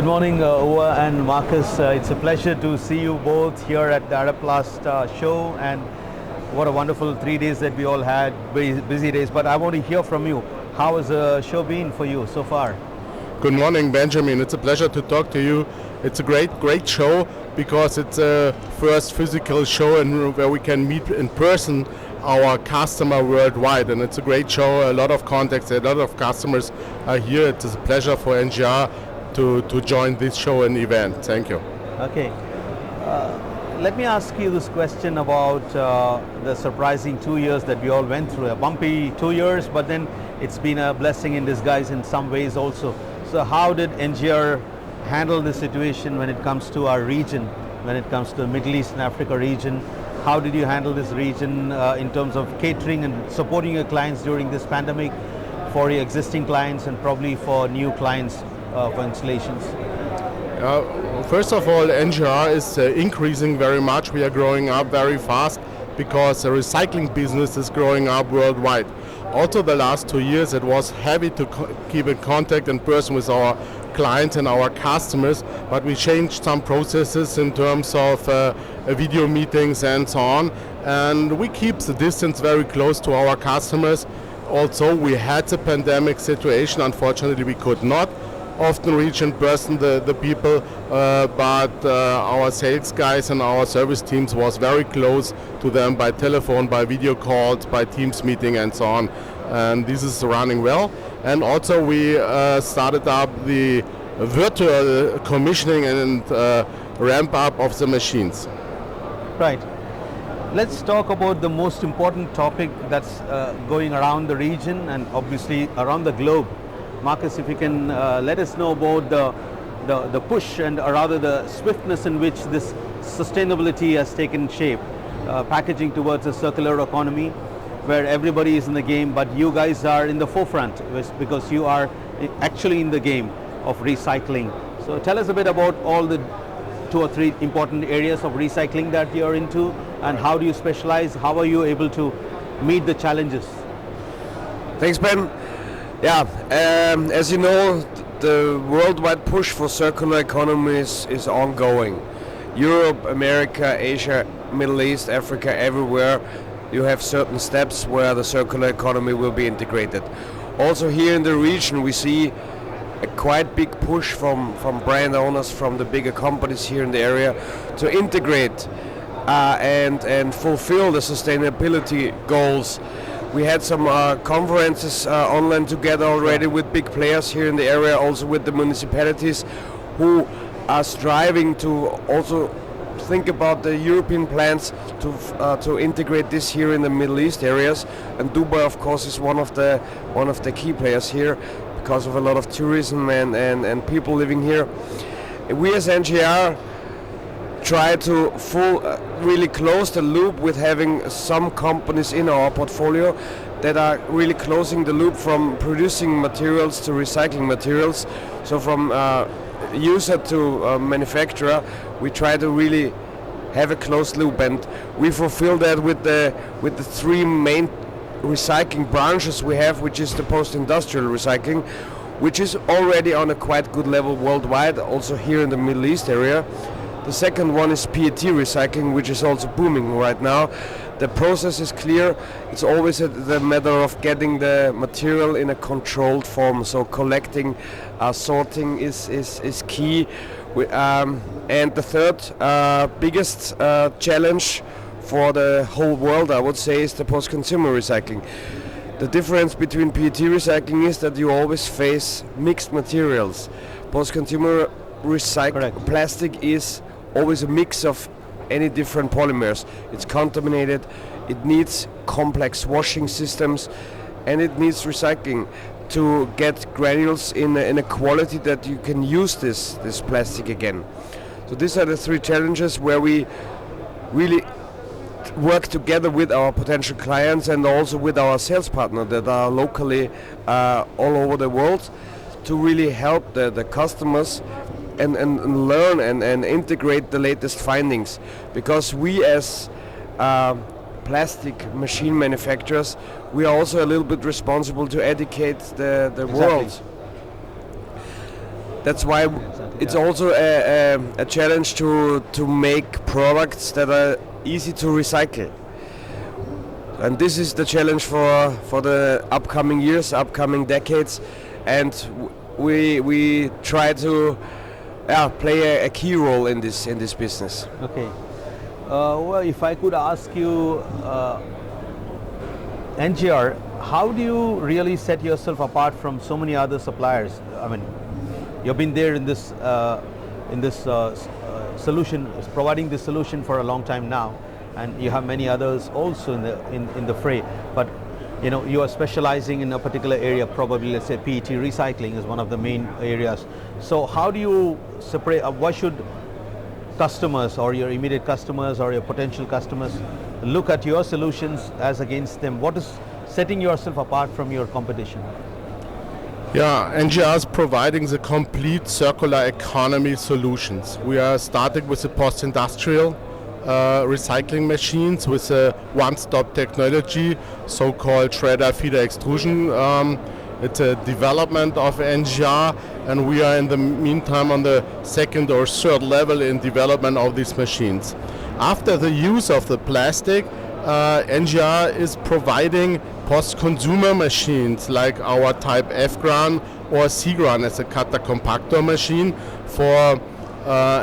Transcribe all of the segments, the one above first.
Good morning, Owa and Marcus. It's a pleasure to see you both here at the ArabPlast show, and what a wonderful 3 days that we all had, busy days. But I want to hear from you. How has the show been for you so far? Good morning, Benjamin. It's a pleasure to talk to you. It's a great show because it's a first physical show and where we can meet in person our customer worldwide, and it's a great show. A lot of contacts, a lot of customers are here. It's a pleasure for NGR to join this show and event. Thank you. Okay. Let me ask you this question about the surprising 2 years that we all went through. A bumpy 2 years, but then it's been a blessing in disguise in some ways also. So how did NGR handle the situation when it comes to our region, when it comes to the Middle East and Africa region? How did you handle this region in terms of catering and supporting your clients during this pandemic, for your existing clients and probably for new clients for installations? First of all, NGR is increasing very much. We are growing up very fast because the recycling business is growing up worldwide. Also the last 2 years it was heavy to keep in contact in person with our clients and our customers, but we changed some processes in terms of video meetings and so on, and we keep the distance very close to our customers. Also we had the pandemic situation, unfortunately we could not often reach in person the people, but our sales guys and our service teams was very close to them by telephone, by video calls, by Teams meeting and so on, and this is running well. And also we started up the virtual commissioning and ramp up of the machines. Right. Let's talk about the most important topic that's going around the region and obviously around the globe. Marcus, if you can let us know about the push and rather the swiftness in which this sustainability has taken shape, packaging towards a circular economy where everybody is in the game, but you guys are in the forefront because you are actually in the game of recycling. So tell us a bit about all the 2 or 3 important areas of recycling that you're into, and how do you specialize? How are you able to meet the challenges? Thanks, Ben. Yeah, as you know, the worldwide push for circular economies is ongoing. Europe, America, Asia, Middle East, Africa, everywhere you have certain steps where the circular economy will be integrated. Also here in the region we see a quite big push from brand owners, from the bigger companies here in the area to integrate and fulfill the sustainability goals. We had some conferences online together already with big players here in the area, also with the municipalities who are striving to also think about the European plans to integrate this here in the Middle East areas. And Dubai, of course, is one of the key players here because of a lot of tourism and people living here. We as NGR try to really close the loop with having some companies in our portfolio that are really closing the loop from producing materials to recycling materials. So from user to manufacturer, we try to really have a closed loop, and we fulfill that with the 3 main recycling branches we have, which is the post-industrial recycling, which is already on a quite good level worldwide, also here in the Middle East area. The second one is PET recycling, which is also booming right now. The process is clear. It's always the matter of getting the material in a controlled form. So collecting, sorting is key. And the third biggest challenge for the whole world, I would say, is the post-consumer recycling. The difference between PET recycling is that you always face mixed materials. Post-consumer recycled plastic is always a mix of any different polymers. It's contaminated, it needs complex washing systems, and it needs recycling to get granules in a quality that you can use this plastic again. So these are the 3 challenges where we really work together with our potential clients and also with our sales partners that are locally all over the world to really help the customers and learn and integrate the latest findings, because we as plastic machine manufacturers, we are also a little bit responsible to educate the world. That's why it's also a challenge to make products that are easy to recycle. And this is the challenge for the upcoming years, upcoming decades, and we try to play a key role in this business. Okay. Well, if I could ask you, NGR, how do you really set yourself apart from so many other suppliers? I mean, you've been there in this solution, providing this solution for a long time now, and you have many others also in the fray. But you know, you are specializing in a particular area. Probably, let's say, PET recycling is one of the main areas. So, how do you separate? Why should customers or your immediate customers or your potential customers look at your solutions as against them? What is setting yourself apart from your competition? Yeah, NGR is providing the complete circular economy solutions. We are starting with the post-industrial recycling machines with a one-stop technology, so-called shredder feeder extrusion. It's a development of NGR, and we are in the meantime on the second or third level in development of these machines. After the use of the plastic, NGR is providing post-consumer machines like our type F-Gran or C-Gran as a cutter compactor machine for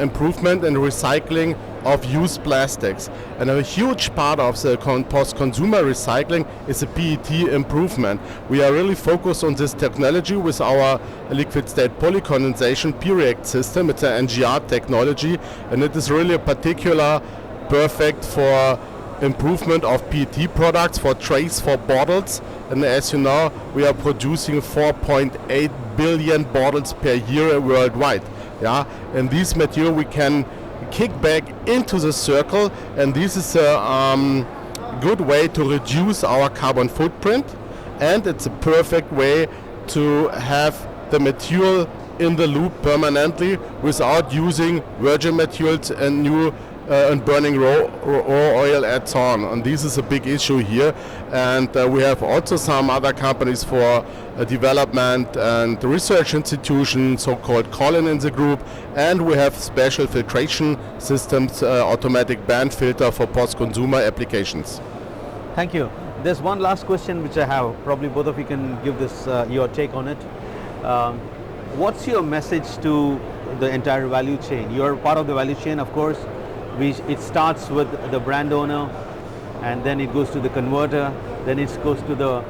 improvement and recycling of used plastics. And a huge part of the post-consumer recycling is a PET improvement. We are really focused on this technology with our liquid state polycondensation P-React system. It's an NGR technology, and it is really a particular perfect for improvement of PET products, for trays, for bottles. And as you know, we are producing 4.8 billion bottles per year worldwide. Yeah, and this material we can kick back into the circle, and this is a good way to reduce our carbon footprint, and it's a perfect way to have the material in the loop permanently without using virgin materials and new and burning raw oil and so on. And this is a big issue here, and we have also some other companies for development and research institutions, so-called Colin in the group, and we have special filtration systems, automatic band filter for post-consumer applications. Thank you. There's one last question which I have. Probably both of you can give this your take on it. What's your message to the entire value chain? You're part of the value chain, of course. It starts with the brand owner, and then it goes to the converter, then it goes to the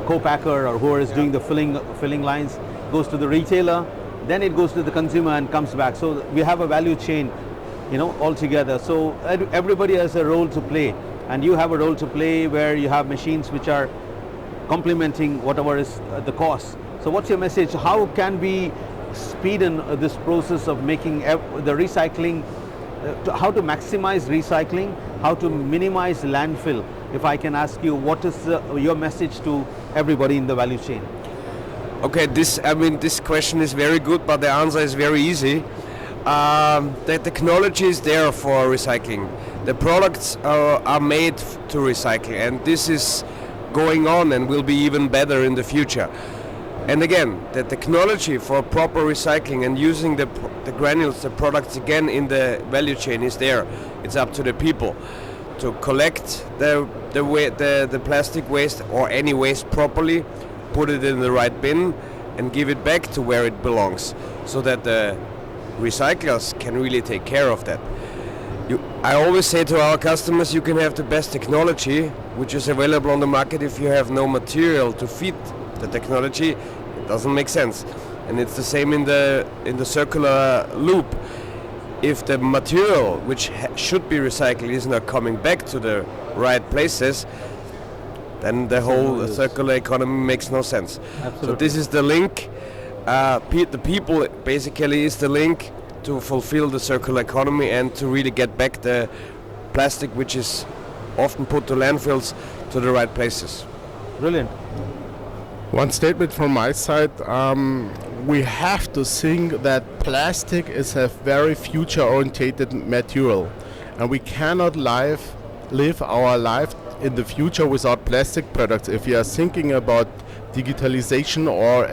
co-packer or whoever is doing the filling lines, goes to the retailer, then it goes to the consumer and comes back. So we have a value chain, you know, altogether. So everybody has a role to play, and you have a role to play where you have machines which are complementing whatever is the cost. So what's your message? How can we speed in this process of making the recycling, how to maximize recycling, how to minimize landfill? If I can ask you, what is your message to everybody in the value chain? Okay, this question is very good, but the answer is very easy. The technology is there for recycling. The products are made to recycle, and this is going on and will be even better in the future. And again, the technology for proper recycling and using the granules, the products again in the value chain is there. It's up to the people to collect the plastic waste or any waste properly, put it in the right bin, and give it back to where it belongs, so that the recyclers can really take care of that. I always say to our customers, you can have the best technology, which is available on the market. If you have no material to feed the technology, it doesn't make sense. And it's the same in the circular loop. If the material which should be recycled is not coming back to the right places, then the whole circular economy makes no sense. Absolutely. So this is the link. The people basically is the link to fulfill the circular economy and to really get back the plastic which is often put to landfills to the right places. Brilliant. One statement from my side, we have to think that plastic is a very future-oriented material, and we cannot live our life in the future without plastic products. If you are thinking about digitalization or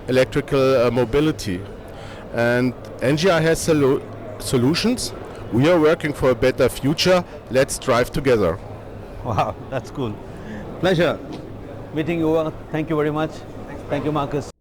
electrical mobility. And NGR has solutions. We are working for a better future. Let's drive together. Wow, that's cool. Pleasure meeting you all. Thank you very much. Thank you, Marcus.